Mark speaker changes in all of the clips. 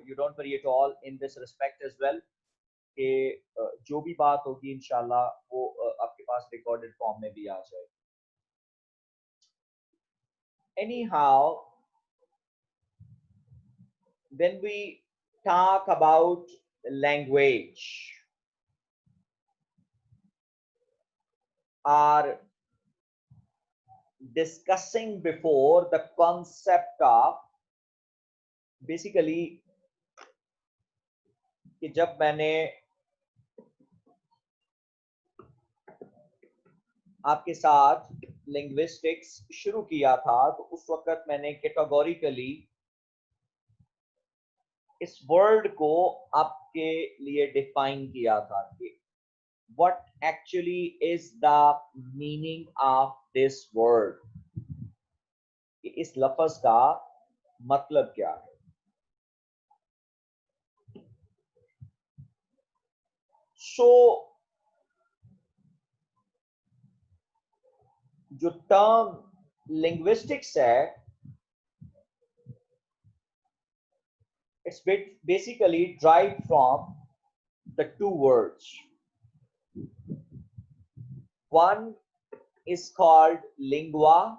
Speaker 1: you don't worry at all in this respect as well कि जो भी बात होगी इंशाल्लाह वो आपके पास रिकॉर्डेड फॉर्म में भी आ जाए. Anyhow, when we talk about language, are discussing before the concept of basically कि जब मैंने आपके साथ लिंग्विस्टिक्स शुरू किया था तो उस वक्त मैंने कैटेगोरिकली इस वर्ड को आपके लिए डिफाइन किया था कि what actually is the meaning of this word, कि इस लफ्ज का मतलब क्या है. So जो टर्म लिंग्विस्टिक्स है it's basically derived from the two words. One is called lingua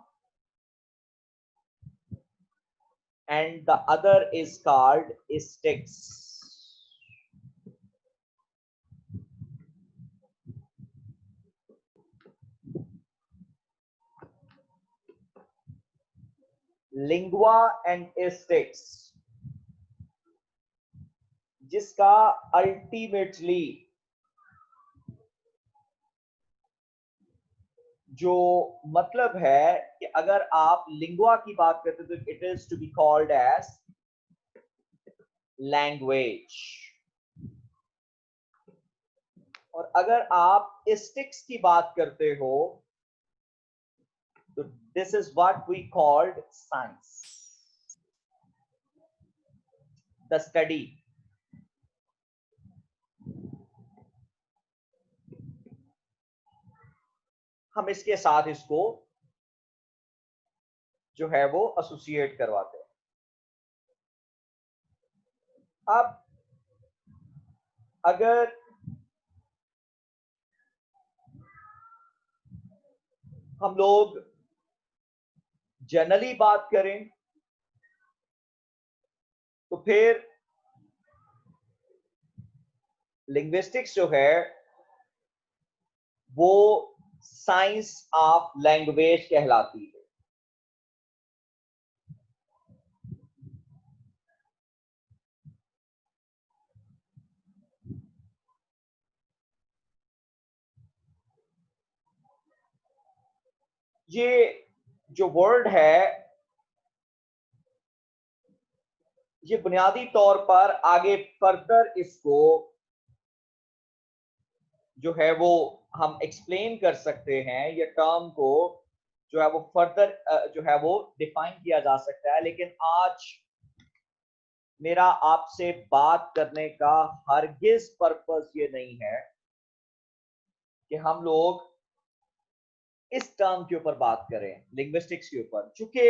Speaker 1: and the other is called aesthetics. Lingua and aesthetics, जिसका अल्टीमेटली जो मतलब है कि अगर आप लिंगुआ की बात करते तो it is to be called as language, और अगर आप एस्टिक्स की बात करते हो तो this is what we called science, the study. हम इसके साथ इसको जो है वो एसोसिएट करवाते हैं. अब अगर हम लोग जनरली बात करें तो फिर लिंग्विस्टिक्स जो है वो साइंस ऑफ लैंग्वेज कहलाती है. ये जो वर्ड है ये बुनियादी तौर पर आगे फर्दर इसको जो है वो हम एक्सप्लेन कर सकते हैं, ये टर्म को जो है वो फर्दर जो है वो डिफाइन किया जा सकता है. लेकिन आज मेरा आपसे बात करने का हरगिज पर्पस ये नहीं है कि हम लोग इस टर्म के ऊपर बात करें लिंग्विस्टिक्स के ऊपर, चूंकि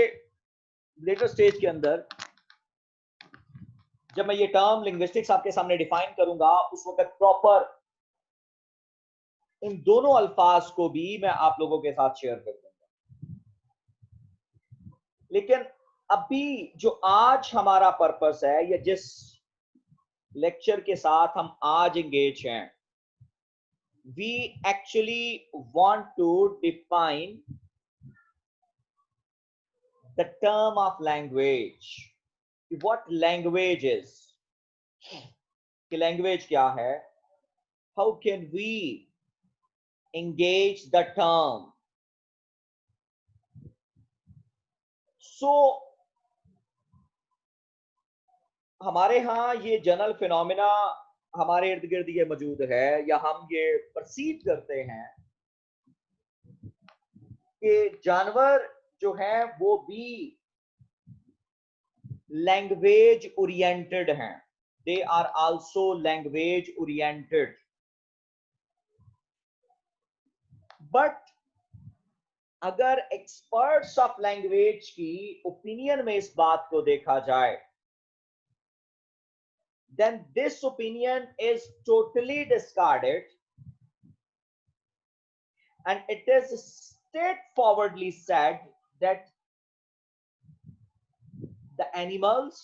Speaker 1: लेटर स्टेज के अंदर जब मैं ये टर्म लिंग्विस्टिक्स आपके सामने डिफाइन करूंगा उस वक्त प्रॉपर इन दोनों अल्फाज को भी मैं आप लोगों के साथ शेयर कर दूंगा. लेकिन अभी जो आज हमारा पर्पस है या जिस लेक्चर के साथ हम आज एंगेज हैं, we actually want to define the term of language. What language is? कि language क्या है? How can we engage the term? So हमारे यहाँ ये जनरल फिनोमिना हमारे इर्द गिर्द ये मौजूद है या हम ये परसीव करते हैं कि जानवर जो हैं वो भी लैंग्वेज ओरिएंटेड हैं. They are also language oriented. But अगर एक्सपर्ट्स ऑफ लैंग्वेज की ओपिनियन में इस बात को देखा जाए then this opinion is totally discarded and it is straightforwardly said that the animals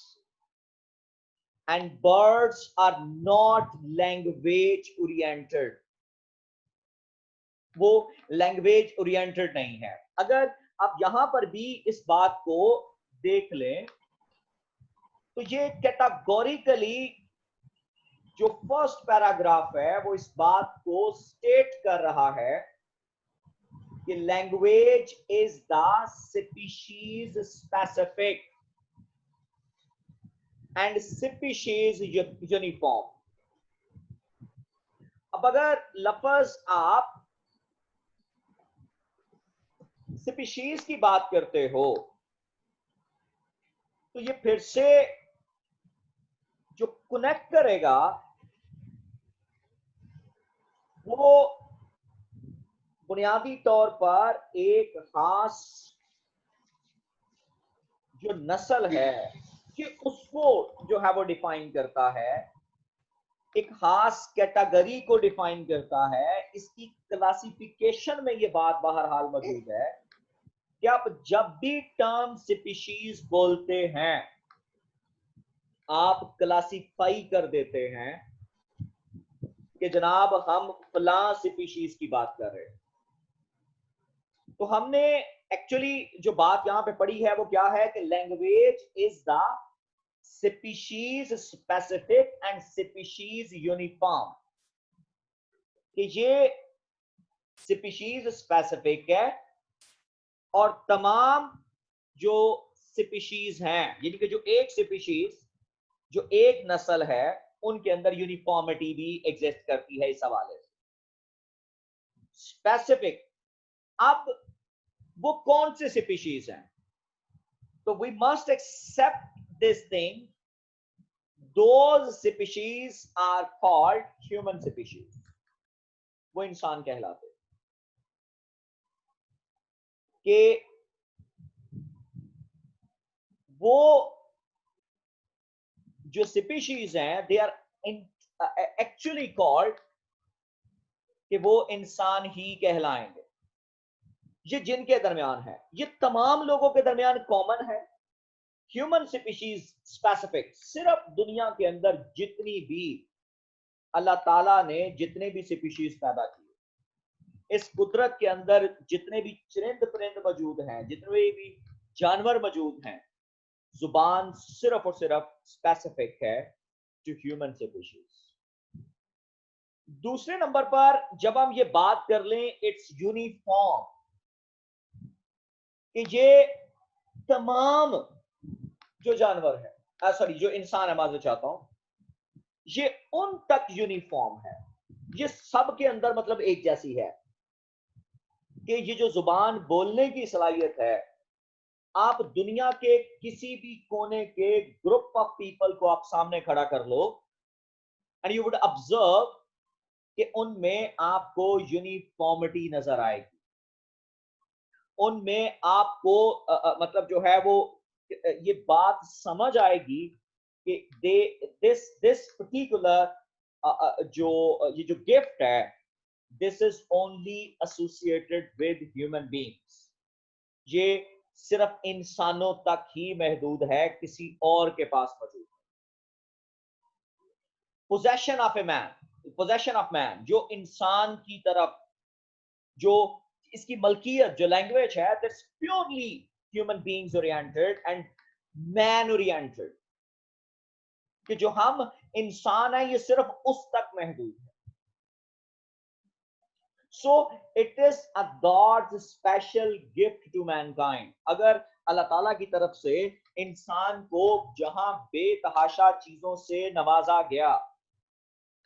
Speaker 1: and birds are not language oriented. वो लैंग्वेज ओरिएंटेड नहीं है. अगर आप यहां पर भी इस बात को देख लें तो ये कैटेगोरिकली जो फर्स्ट पैराग्राफ है वो इस बात को स्टेट कर रहा है कि language is the species specific and species uniform. अब अगर लफ्ज आप स्पीशीज की बात करते हो तो ये फिर से जो कनेक्ट करेगा वो बुनियादी तौर पर एक खास जो नस्ल है कि उसको जो है वो डिफाइन करता है, एक खास कैटेगरी को डिफाइन करता है. इसकी क्लासिफिकेशन में ये बात बहरहाल मौजूद है कि आप जब भी टर्म स्पीशीज बोलते हैं आप क्लासिफाई कर देते हैं कि जनाब हम फलां स्पीशीज की बात कर रहे हैं. तो हमने एक्चुअली जो बात यहां पे पढ़ी है वो क्या है कि language is the species specific and species uniform. कि ये स्पीशीज स्पेसिफिक है और तमाम जो स्पीशीज हैं यानी कि जो एक स्पीशीज जो एक नस्ल है उनके अंदर यूनिफॉर्मिटी भी एग्जिस्ट करती है. इस हवाले से स्पेसिफिक, अब वो कौन से स्पीशीज हैं? तो we must accept this thing, those species are called human species. वो इंसान कहलाते कि वो जो स्पीशीज हैं दे आर एक्चुअली कॉल्ड कि वो इंसान ही कहलाएंगे. ये जिनके दरमियान है, ये तमाम लोगों के दरमियान कॉमन है. ह्यूमन स्पीशीज स्पेसिफिक, सिर्फ दुनिया के अंदर जितनी भी अल्लाह ताला ने जितने भी स्पीशीज पैदा किए, इस कुदरत के अंदर जितने भी चरिंद परिंद मौजूद हैं, जितने भी जानवर मौजूद हैं, जुबान सिर्फ और सिर्फ स्पेसिफिक है टू ह्यूमन स्पीशीज. दूसरे नंबर पर जब हम ये बात कर लें इट्स यूनिफॉर्म, कि ये तमाम जो जानवर है सॉरी जो इंसान है, माजूर चाहता हूं, ये उन तक यूनिफॉर्म है, ये सब के अंदर मतलब एक जैसी है. कि ये जो जुबान बोलने की सलाहियत है, आप दुनिया के किसी भी कोने के ग्रुप ऑफ पीपल को आप सामने खड़ा कर लो एंड यू वुड ऑब्जर्व कि उनमें आपको यूनिफॉर्मिटी नजर आएगी. उनमें आपको मतलब जो है वो ये बात समझ आएगी कि दिस पर्टिकुलर जो ये जो गिफ्ट है, this is only associated with human beings. ये सिर्फ इंसानों तक ही महदूद है, किसी और के पास मौजूद है. Possession of a man, possession of man, जो इंसान की तरफ जो इसकी मलकियत जो लैंग्वेज है, that's purely human beings oriented and man oriented. कि जो हम इंसान है ये सिर्फ उस तक महदूद है. So it is a God's special gift to mankind. अगर अल्लाह ताला की तरफ से इंसान को जहां बेतहाशा चीजों से नवाजा गया,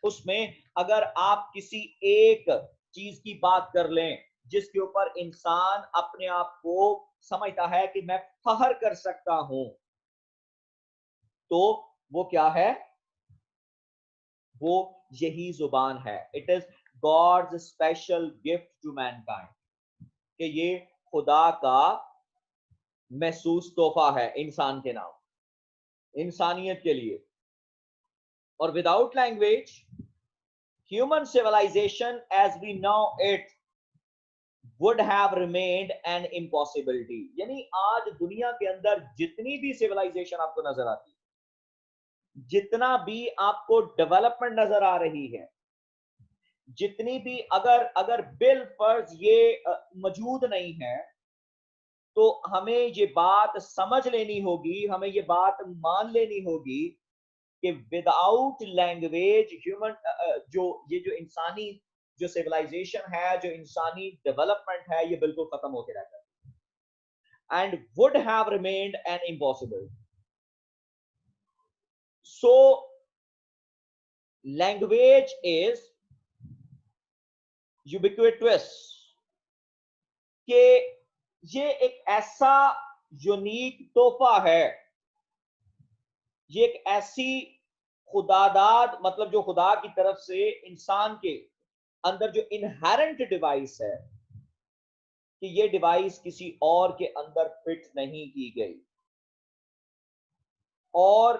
Speaker 1: उसमें अगर आप किसी एक चीज की बात कर लें जिसके ऊपर इंसान अपने आप को समझता है कि मैं फख्र कर सकता हूं, तो वो क्या है? वो यही जुबान है. It is God's special gift to mankind. कि ये खुदा का महसूस तोहफा है इंसान के नाम, इंसानियत के लिए. और without language human civilization as we know it would have remained an impossibility. यानी आज दुनिया के अंदर जितनी भी सिविलाइजेशन आपको नजर आती है, जितना भी आपको डेवलपमेंट नजर आ रही है, जितनी भी अगर अगर बिल फर्ज ये मौजूद नहीं है, तो हमें ये बात समझ लेनी होगी, हमें ये बात मान लेनी होगी कि विदाउट लैंग्वेज ह्यूमन जो इंसानी जो सिविलाइजेशन है, जो इंसानी डेवलपमेंट है, ये बिल्कुल खत्म होके रहता है and would have remained an impossible. So language is ubiquitous, कि ये एक ऐसा यूनिक तोहफा है, ये एक ऐसी खुदादाद, मतलब जो खुदा की तरफ से इंसान के अंदर जो इनहेरेंट डिवाइस है, कि ये डिवाइस किसी और के अंदर फिट नहीं की गई. और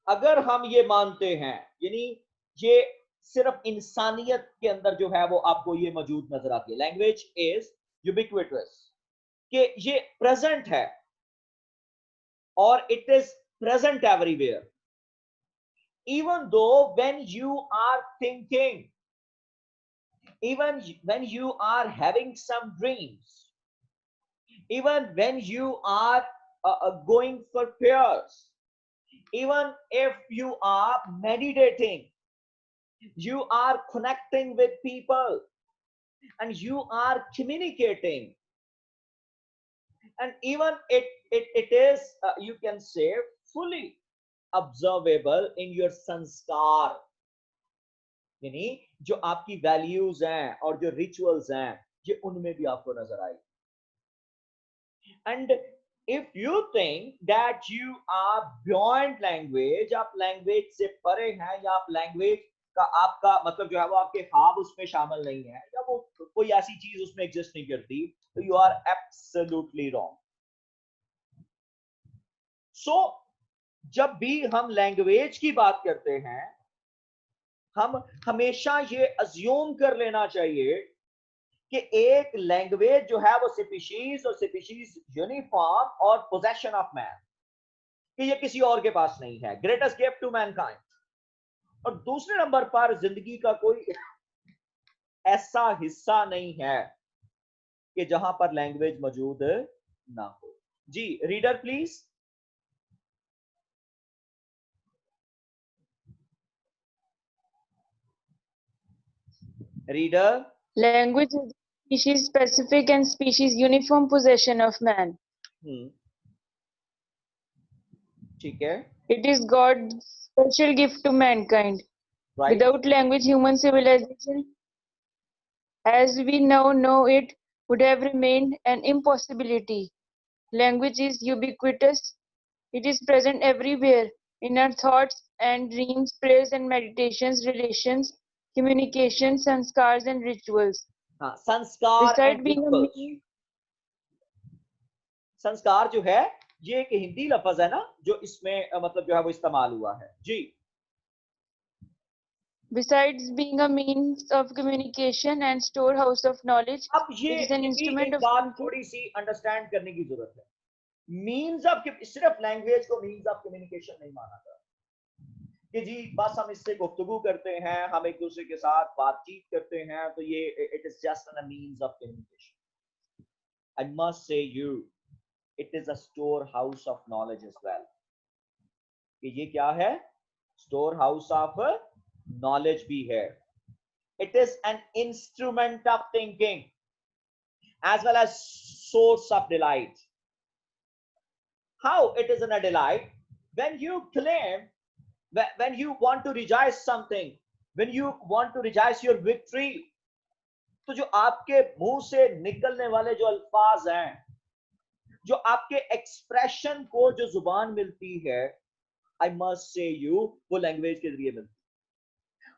Speaker 1: अगर हम ये मानते हैं, यानी ये सिर्फ इंसानियत के अंदर जो है वो आपको ये मौजूद नजर आती है, लैंग्वेज इज यूबिक्विटस, कि ये प्रेजेंट है और it is present everywhere, even though when you are thinking, even when you are having some dreams, even when you are going for prayers, even if you are meditating, you are connecting with people and you are communicating, and even it is you can say fully observable in your संस्कार, यानी जो आपकी values हैं और जो rituals हैं, ये उनमें भी आपको नजर आए. And if you think that you are beyond language, आप लैंग्वेज से परे हैं, या आप लैंग्वेज का आपका मतलब जो है वो आपके ख्वाब उसमें शामिल नहीं है, या वो कोई ऐसी चीज उसमें एग्जिस्ट नहीं करती, तो यू आर एब्सोल्युटली रॉन्ग. सो जब भी हम लैंग्वेज की बात करते हैं, हम हमेशा ये अज्यूम कर लेना चाहिए कि एक लैंग्वेज जो है वो स्पीशीज और स्पीशीज यूनिफॉर्म और पोजेशन ऑफ मैन, कि ये किसी और के पास नहीं है, ग्रेटेस्ट गिफ्ट टू मैनकाइंड. और दूसरे नंबर पर जिंदगी का कोई ऐसा हिस्सा नहीं है कि जहां पर लैंग्वेज मौजूद ना हो. जी reader please. Reader.
Speaker 2: Language is species specific and species uniform possession of man.
Speaker 1: ठीक है.
Speaker 2: It is God's special gift to mankind.
Speaker 1: Right.
Speaker 2: Without language, human civilization, as we now know it, would have remained an impossibility. Language is ubiquitous. It is present everywhere in our thoughts and dreams, prayers and meditations, relations, communication, sanskars and rituals.
Speaker 1: हाँ, संस्कार
Speaker 2: Beside
Speaker 1: and
Speaker 2: being a
Speaker 1: rituals.
Speaker 2: means,
Speaker 1: संस्कार जो है ये एक हिंदी लफ्ज है ना, जो इसमें मतलब जो है वो इस्तेमाल हुआ है. जी.
Speaker 2: besides being a means of communication and storehouse of knowledge,
Speaker 1: अब ये
Speaker 2: it is an
Speaker 1: भी
Speaker 2: instrument
Speaker 1: एक
Speaker 2: of
Speaker 1: बात
Speaker 2: thinking.
Speaker 1: थोड़ी सी अंडरस्टैंड करने की जरूरत है. मीन्स ऑफ, सिर्फ लैंग्वेज को मीन्स ऑफ कम्युनिकेशन नहीं माना था कि जी बस हम इससे गुफ्तगू करते हैं, हम एक दूसरे के साथ बातचीत करते हैं, तो ये it is just a means of communication. I must say you, it is a store house of knowledge as well. कि ये क्या है? स्टोर हाउस ऑफ नॉलेज भी है. It is an instrument of thinking as well as source of delight. How it is in a delight? When you claim, when you want to rejoice something, when you want to rejoice your victory, तो जो आपके मुंह से निकलने वाले जो अल्फाज हैं, जो आपके एक्सप्रेशन को जो जुबान मिलती है, आई मस्ट से यू, वो लैंग्वेज के जरिए मिलती है.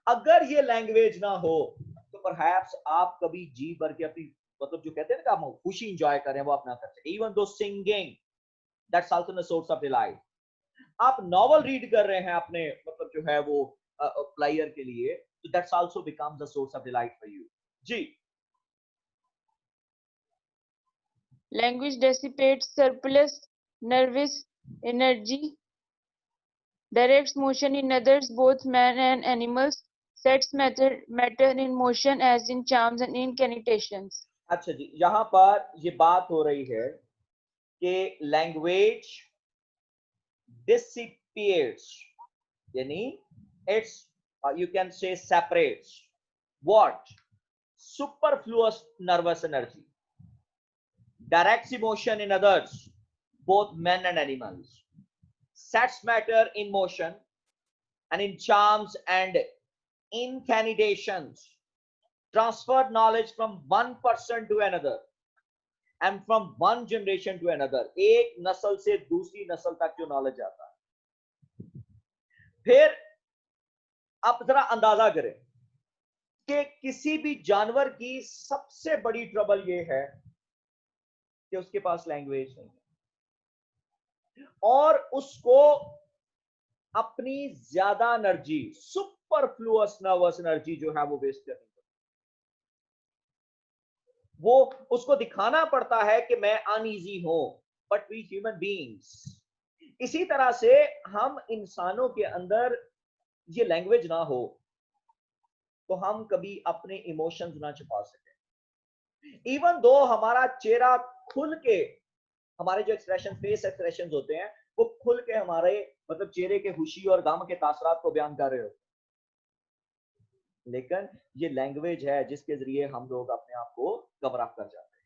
Speaker 1: अगर ये लैंग्वेज ना हो तो परहैप्स आप कभी जी भर के अपनी मतलब जो कहते हैं ना हम खुशी एंजॉय करें, वो आप ना कर सके. Even though singing, that's also a source of delight. आप नॉवल रीड कर रहे हैं, आपने मतलब जो है वो मल्टीप्लायर के लिए, तो that's also becomes a source of delight for you. जी।
Speaker 2: Language dissipates surplus nervous energy, directs motion in others, both man and animals, sets matter in motion as in charms and incantations.
Speaker 1: अच्छा जी, यहाँ पर ये बात हो रही है कि लैंग्वेज dissipates, यानी it's you can say separates what superfluous nervous energy, directs emotion in others, both men and animals, sets matter in motion and in charms and incantations, transferred knowledge from one person to another and from one generation to another, एक नस्ल से दूसरी नस्ल तक जो knowledge आता है। फिर आप जरा अंदाजा करें कि किसी भी जानवर की सबसे बड़ी ट्रबल ये है कि उसके पास लैंग्वेज नहीं है और उसको अपनी ज्यादा एनर्जी, सुपरफ्लुअस नर्वस एनर्जी जो है वो वेस्ट करनी पड़ती है। वो उसको दिखाना पड़ता है कि मैं अनईजी हूं, बट वी ह्यूमन बीइंग्स, इसी तरह से हम इंसानों के अंदर ये लैंग्वेज ना हो तो हम कभी अपने इमोशंस ना छुपा सकें। इवन दो हमारा चेहरा खुल के, हमारे जो एक्सप्रेशन, फेस एक्सप्रेशन होते हैं, वो खुल के हमारे मतलब चेहरे के खुशी और गम के तासरात को बयान कर रहे होते हैं, लेकिन ये लैंग्वेज है जिसके जरिए हम लोग अपने आप को कवर अप कर जाते हैं।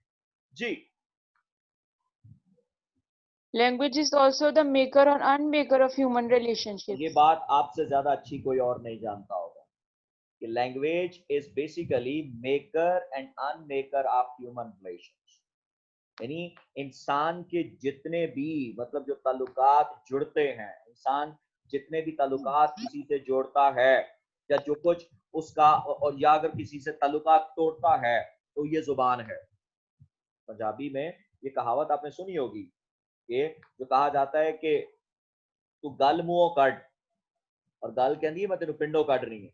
Speaker 1: जी।
Speaker 2: Language is also the maker or unmaker of human relationships.
Speaker 1: ये बात आपसे ज्यादा अच्छी कोई और नहीं जानता होगा कि language is basically maker and unmaker of human relations, यानी इंसान के जितने भी मतलब जो ताल्लुकात जुड़ते हैं, इंसान जितने भी ताल्लुकात किसी से जोड़ता है या जो कुछ उसका, और या अगर किसी से ताल्लुकात तोड़ता है तो ये जुबान है। पंजाबी में ये कहावत आपने सुनी होगी कि जो कहा जाता है कि तू गल मुंहों कट, और गल कहती है मैं तेरे पिंडों कट रही है।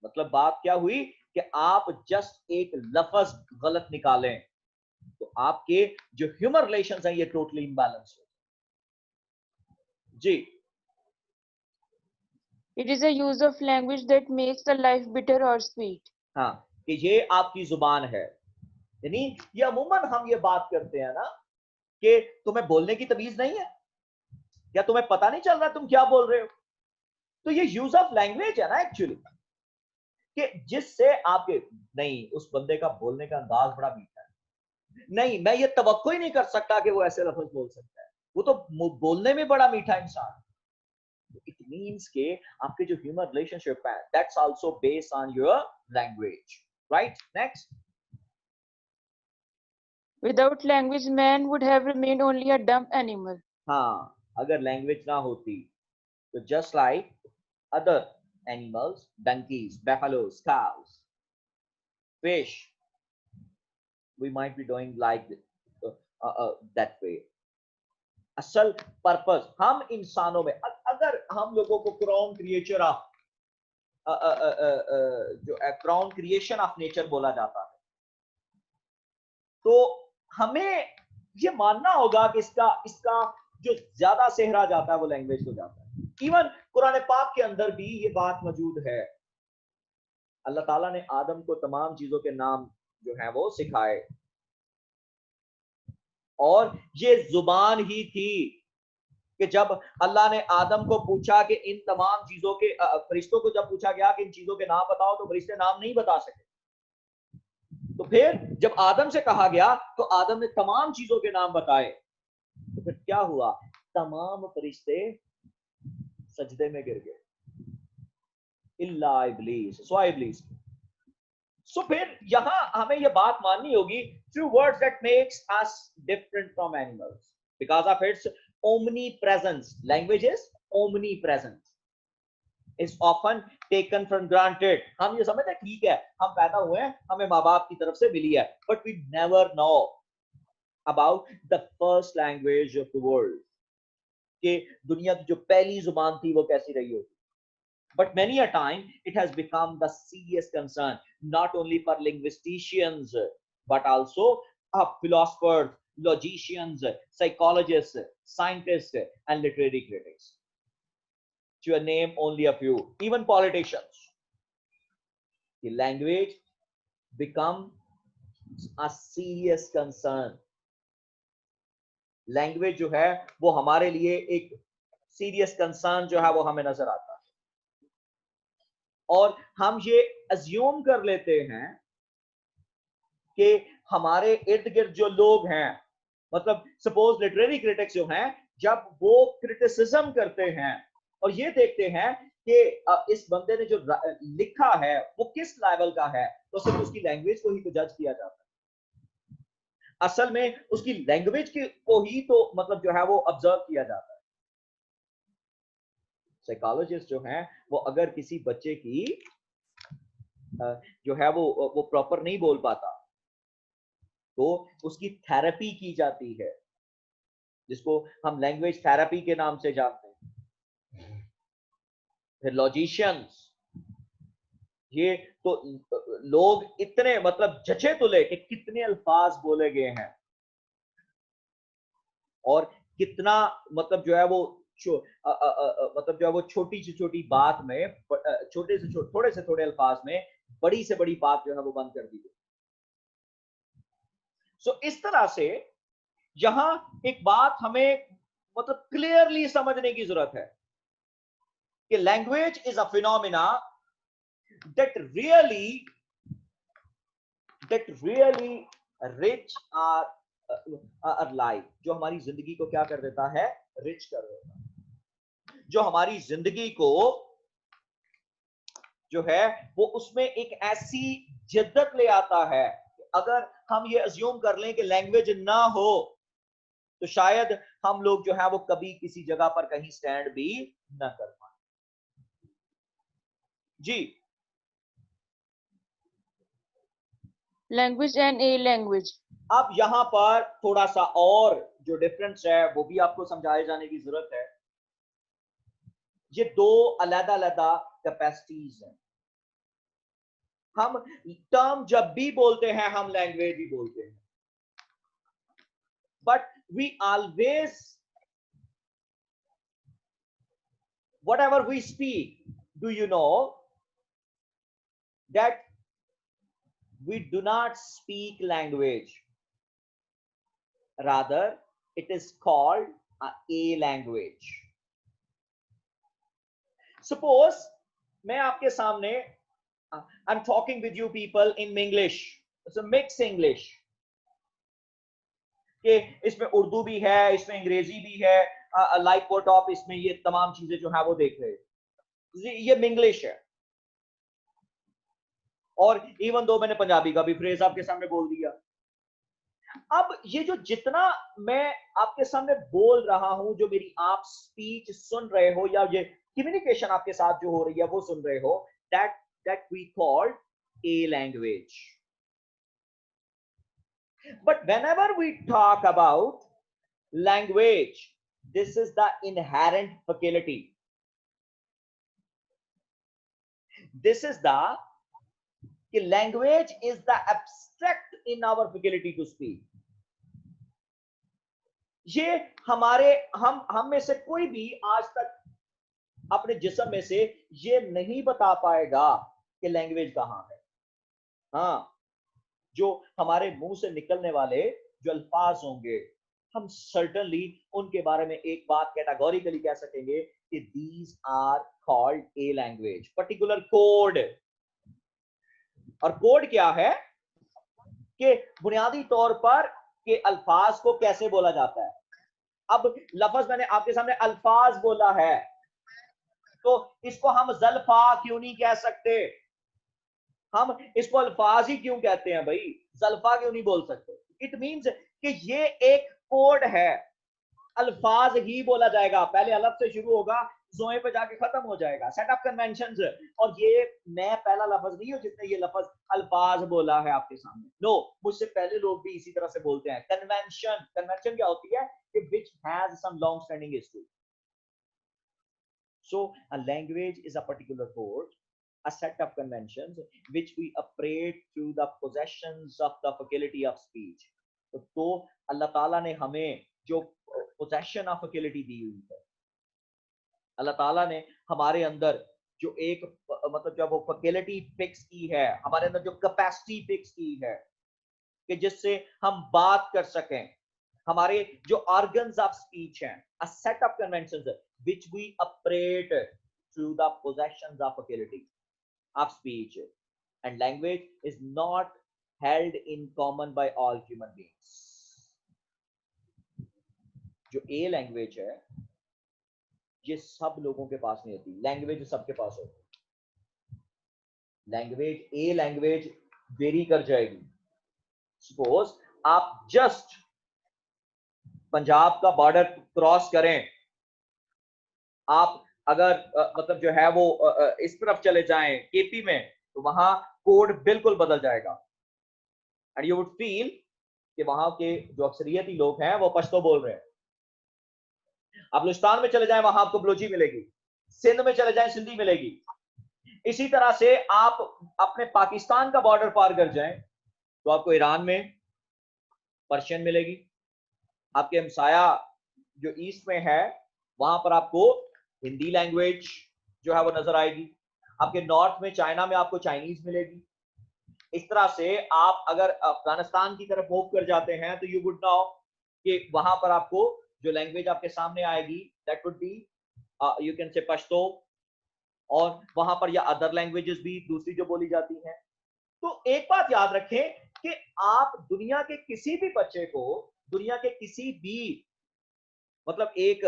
Speaker 1: मतलब बात क्या हुई कि आप जस्ट एक लफ्ज गलत निकालें तो आपके जो ह्यूमन रिलेशंस हैं ये टोटली इम्बैलेंस हो। जी।
Speaker 2: It is a use of language that makes the life bitter or sweet.
Speaker 1: हाँ, कि ये आपकी जुबान है, यानी ये अमूमन हम ये बात करते हैं ना कि तुम्हें बोलने की तमीज नहीं है या तुम्हें पता नहीं चल रहा तुम क्या बोल रहे हो, तो ये यूज ऑफ लैंग्वेज है ना एक्चुअली, कि जिससे आपके, नहीं उस बंदे का बोलने का अंदाज बड़ा मीठा है, नहीं मैं ये तवक्को ही नहीं कर सकता कि वो ऐसे लफ्ज बोल सकता है, वो तो बोलने में बड़ा मीठा इंसान। इट मीन्स के आपके जो ह्यूमन रिलेशनशिप है that's also based on your language, right. Next.
Speaker 2: Without language, man would have remained only a dumb animal.
Speaker 1: हाँ, अगर लैंग्वेज ना होती तो just like other animals, donkeys, buffaloes, cows, fish, we might be doing like that way। असल purpose हम इंसानों में, अगर हम लोगों को क्राउन क्रिएचर ऑफ जो क्राउन क्रिएशन ऑफ नेचर बोला जाता है, तो हमें ये मानना होगा कि इसका इसका जो ज्यादा सेहरा जाता है वो लैंग्वेज को जाता है। इवन कुरान पाक के अंदर भी ये बात मौजूद है। अल्लाह ताला ने आदम को तमाम चीजों के नाम जो है वो सिखाए, और ये जुबान ही थी कि जब अल्लाह ने आदम को पूछा कि इन तमाम चीजों के, फरिश्तों को जब पूछा गया कि इन चीजों के नाम बताओ तो फरिश्ते नाम नहीं बता सके, तो फिर जब आदम से कहा गया तो आदम ने तमाम चीजों के नाम बताए, तो फिर क्या हुआ, तमाम फरिश्ते सजदे में गिर गए, इल्ला इब्लीस, सिवाय इब्लीस। सो फिर यहां हमें यह बात माननी होगी, few words that makes us different from animals because of its omnipresence। language is omnipresent, is often taken for granted। हम ये समझते हैं ठीक है हम पैदा हुए हैं, हमें माँ बाप की तरफ से मिली है, but we never know about the first language of the world, कि दुनिया की जो पहली जुबान थी वो कैसी रही होगी। but many a time it has become the serious concern, not only for linguisticians, but also philosophers, logicians, psychologists, scientists, and literary critics, to name only a few, even politicians. The language become a serious concern. Language जो है वो हमारे लिए एक serious concern जो है वो हमें नजर आता है, और हम ये अज्यूम कर लेते हैं कि हमारे इर्द गिर्द जो लोग हैं, मतलब सपोज लिटरेरी क्रिटिक्स जो हैं, जब वो क्रिटिसिज्म करते हैं और ये देखते हैं कि इस बंदे ने जो लिखा है वो किस लेवल का है, तो सिर्फ उसकी लैंग्वेज को ही तो जज किया जाता है। असल में उसकी लैंग्वेज को ही तो मतलब जो है वो ऑब्जर्व किया जाता है। साइकोलॉजिस्ट जो हैं वो अगर किसी बच्चे की जो है वो प्रॉपर नहीं बोल पाता तो उसकी थेरेपी की जाती है, जिसको हम लैंग्वेज थेरेपी के नाम से जानते हैं। फिर लॉजिशियंस, ये तो लोग इतने मतलब जचे तुले कि कितने अल्फाज बोले गए हैं और कितना मतलब जो है वो मतलब जो है वो छोटी से छोटी बात में थोड़े से थोड़े अल्फाज में बड़ी से बड़ी बात जो है वो बंद कर दी गई। सो इस तरह से यहां एक बात हमें मतलब क्लियरली समझने की जरूरत है कि language is a phenomena that really rich our life, जो हमारी जिंदगी को क्या कर देता है, रिच कर देता है, जो हमारी जिंदगी को जो है वो उसमें एक ऐसी जिद्दत ले आता है। अगर हम ये अज्यूम कर लें कि लैंग्वेज ना हो तो शायद हम लोग जो है वो कभी किसी जगह पर कहीं स्टैंड भी ना कर पाए। जी,
Speaker 2: लैंग्वेज एंड ए लैंग्वेज।
Speaker 1: अब यहां पर थोड़ा सा और जो डिफरेंस है वो भी आपको समझाए जाने की जरूरत है। ये दो अलग-अलग कैपेसिटीज हैं। हम टर्म जब भी बोलते हैं हम लैंग्वेज ही बोलते हैं, but we always whatever we speak, do you know that we do not speak language, rather it is called a language. Suppose मैं आपके सामने I'm talking with you people in English, it's a mixed English, कि इसमें उर्दू भी है, इसमें अंग्रेजी भी है, लाइक व्हाट ऑफ, इसमें ये तमाम चीजें जो है वो देख रहे हैं, ये मिंग्लिश है। और इवन दो मैंने पंजाबी का भी फ्रेज आपके सामने बोल दिया। अब ये जो जितना मैं आपके सामने बोल रहा हूं, जो मेरी आप स्पीच सुन रहे हो या ये कम्युनिकेशन आपके साथ जो हो रही है वो सुन रहे हो, that we call a language. But whenever we talk about language, this is the inherent faculty. This is the language is the abstract in our faculty to speak. ये हमारे हम में से कोई भी आज तक अपने जिस्म में से ये नहीं बता पाएगा कि लैंग्वेज कहां है। हाँ, जो हमारे मुंह से निकलने वाले जो अल्फाज होंगे, हम सर्टनली उनके बारे में एक बात कैटेगोरिकली कह सकेंगे कि these are called a language, particular code. और कोड क्या है कि बुनियादी तौर पर कि अल्फाज को कैसे बोला जाता है। अब लफ्ज मैंने आपके सामने अल्फाज बोला है, तो इसको हम जल्फा क्यों नहीं कह सकते? हम इसको अल्फाज ही क्यों कहते हैं भाई, जल्फा क्यों नहीं बोल सकते? इट मींस कि ये एक कोड है, अल्फाज ही बोला जाएगा, पहले अलफ से शुरू होगा, जोए पे जाके खत्म हो जाएगा, सेट ऑफ कन्वेंशंस। और ये मैं पहला लफ्ज नहीं हूं जिसने ये लफ्ज अल्फाज बोला है आपके सामने, नो, मुझसे पहले लोग भी इसी तरह से बोलते हैं। कन्वेंशन, कन्वेंशन क्या होती है? Which has some long standing history. So a language is a particular code, a set of conventions which we operate through the possessions of the faculty of speech. तो अल्लाह ताला ने हमें जो possession of faculty दी हुई है, अल्लाह ताला ने हमारे अंदर जो एक मतलब जब वो फैकल्टी फिक्स की है, हमारे अंदर जो कैपेसिटी फिक्स की है कि जिससे हम बात कर सकें, हमारे जो ऑर्गन्स ऑफ स्पीच हैं, a set of conventions which we operate through the possessions of faculty of speech, and language is not held in common by all human beings. जो ए लैंग्वेज है ये सब लोगों के पास नहीं होती, लैंग्वेज सबके पास होती। लैंग्वेज ए लैंग्वेज वेरी कर जाएगी। सपोज आप जस्ट पंजाब का बॉर्डर क्रॉस करें, आप अगर मतलब जो है वो इस तरफ चले जाएं केपी में, तो वहां कोड बिल्कुल बदल जाएगा एंड यू वुड फील कि वहां के जो अक्सरियती लोग हैं वो पश्तो बोल रहे हैं। आप बलूचिस्तान में चले जाएं, वहां आपको बलोची मिलेगी, सिंध में चले जाएं सिंधी मिलेगी। इसी तरह से आप अपने पाकिस्तान का बॉर्डर पार कर जाएं तो आपको ईरान में पर्शियन मिलेगी, आपके हमसाया जो ईस्ट में है वहां पर आपको हिंदी लैंग्वेज जो है वो नजर आएगी, आपके नॉर्थ में चाइना में आपको चाइनीज मिलेगी। इस तरह से आप अगर अफगानिस्तान की तरफ मूव कर जाते हैं तो यू वुड नो कि वहां पर आपको जो लैंग्वेज आपके सामने आएगी that would be you can say Pashto, और वहां पर या अदर लैंग्वेजेस भी दूसरी जो बोली जाती हैं। तो एक बात याद रखें कि आप दुनिया के किसी भी बच्चे को, दुनिया के किसी भी मतलब एक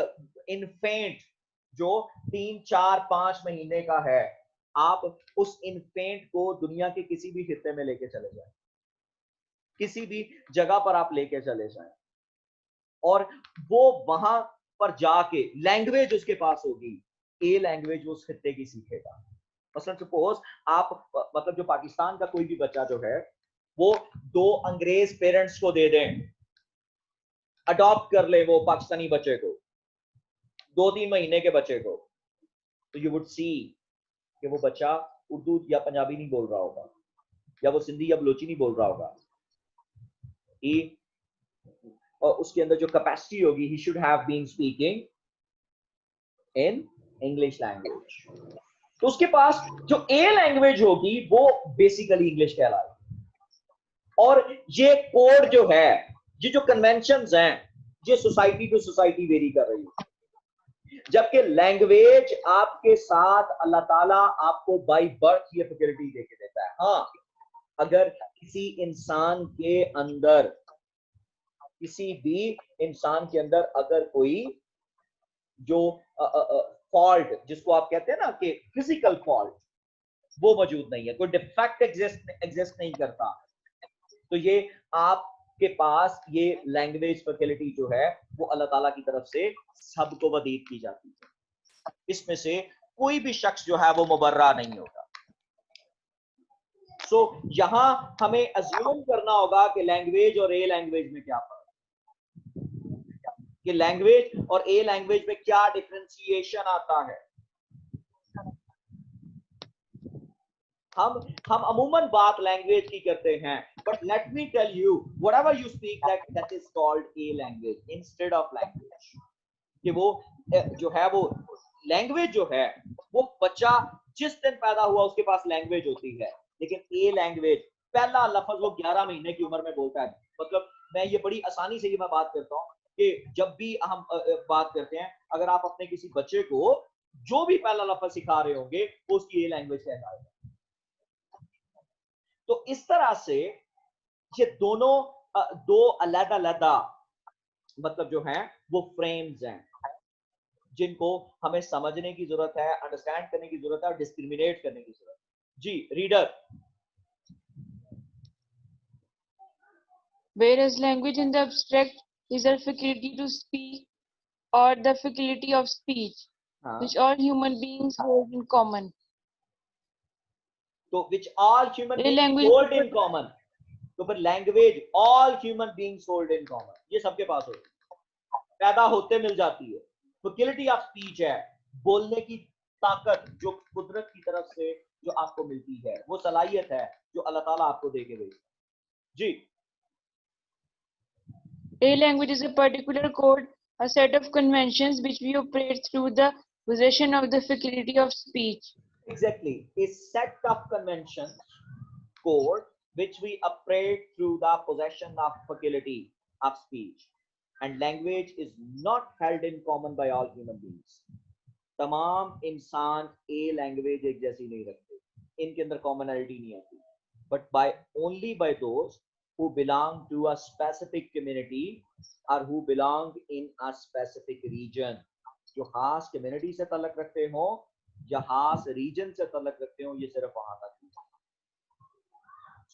Speaker 1: इन्फेंट जो 3, 4, 5 महीने का है, आप उस इन्फेंट को दुनिया के किसी भी हिस्से में लेके चले जाएं, किसी भी जगह पर आप लेके चले जाएं, और वो वहां पर जाके लैंग्वेज उसके पास होगी, ए लैंग्वेज वो उस खित्ते की सीखेगा। मसलन सपोज आप मतलब जो पाकिस्तान का कोई भी बच्चा जो है वो 2 अंग्रेज पेरेंट्स को दे दें, अडॉप्ट कर ले वो पाकिस्तानी बच्चे को, 2-3 महीने के बच्चे को, तो यू वुड सी कि वो बच्चा उर्दू या पंजाबी नहीं बोल रहा होगा, या वो सिंधी या बलोची नहीं बोल रहा होगा, और उसके अंदर जो कैपेसिटी होगी he should have been speaking in English language. तो उसके पास जो ए लैंग्वेज होगी वो बेसिकली इंग्लिश कहलाएगी। और ये कोड जो है, ये जो कन्वेंशंस हैं, ये सोसाइटी टू सोसाइटी वेरी कर रही है, जबकि लैंग्वेज आपके साथ अल्लाह ताला आपको बाय बर्थ ये फैसिलिटी देके देता है। हाँ, अगर किसी इंसान के अंदर, किसी भी इंसान के अंदर अगर कोई जो फॉल्ट जिसको आप कहते हैं ना कि फिजिकल फॉल्ट वो मौजूद नहीं है, कोई डिफेक्ट एग्जिस्ट नहीं करता, तो ये आपके पास ये लैंग्वेज फैसिलिटी जो है वो अल्लाह ताला की तरफ से सबको वदीद की जाती है। इसमें से कोई भी शख्स जो है वो मुबर्रा नहीं होगा। सो यहां हमें अज्यूम करना होगा कि लैंग्वेज और ए लैंग्वेज में क्या फर्क, कि लैंग्वेज और ए लैंग्वेज में क्या डिफरेंशिएशन आता है। हम अमूमन बात लैंग्वेज की करते हैं, but let me tell you whatever you speak that is called a language instead of language. कि वो जो है वो लैंग्वेज जो है वो बच्चा जिस दिन पैदा हुआ उसके पास लैंग्वेज होती है, लेकिन ए लैंग्वेज पहला लफ्ज वो 11 महीने की उम्र में बोलता है। मतलब मैं ये बड़ी आसानी से ये मैं बात करता हूँ कि जब भी हम बात करते हैं, अगर आप अपने किसी बच्चे को जो भी पहला लफ्ज सिखा रहे होंगे वो उसकी ए लैंग्वेज कहलाएगा। तो इस तरह से ये दोनों दो अलग-अलग मतलब जो हैं वो फ्रेम्स हैं जिनको हमें समझने की जरूरत है, अंडरस्टैंड करने की जरूरत है और डिस्क्रिमिनेट करने की जरूरत है। जी reader.
Speaker 2: Whereas language in the abstract is the faculty to speak or the faculty of speech, which all human beings hold in common.
Speaker 1: तो which all human beings hold in common, तो फिर language all human beings hold in common, ये सबके पास होती है, पैदा होते मिल जाती है। फैकल्टी ऑफ स्पीच है बोलने की ताकत जो कुदरत की तरफ से जो आपको मिलती है, वो सलाहियत है जो अल्लाह ताला आपको दे के भेजता है। जी
Speaker 2: A language is a particular code, a set of conventions which we operate through the possession of the faculty of speech.
Speaker 1: Exactly, a set of conventions, code, which we operate through the possession of faculty of speech. And language is not held in common by all human beings. तमाम इंसान a language एक जैसी नहीं रखते, इनके अंदर commonality नहीं आती, but by only by those who belong to a specific community or who belong in a specific region, जो खास कम्युनिटी से तल्लक रखते हो या खास रीजन से तल्लक रखते हो, ये सिर्फ वहां तक।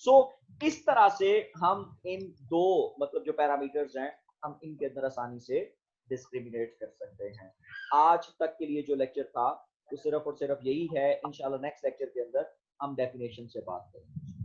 Speaker 1: सो इस तरह से हम इन दो मतलब जो पैरामीटर्स हैं, हम इनके अंदर आसानी से डिस्क्रिमिनेट कर सकते हैं। आज तक के लिए जो लेक्चर था वो सिर्फ और सिर्फ यही है। इंशाल्लाह नेक्स्ट लेक्चर के अंदर हम डेफिनेशन से बात करेंगे।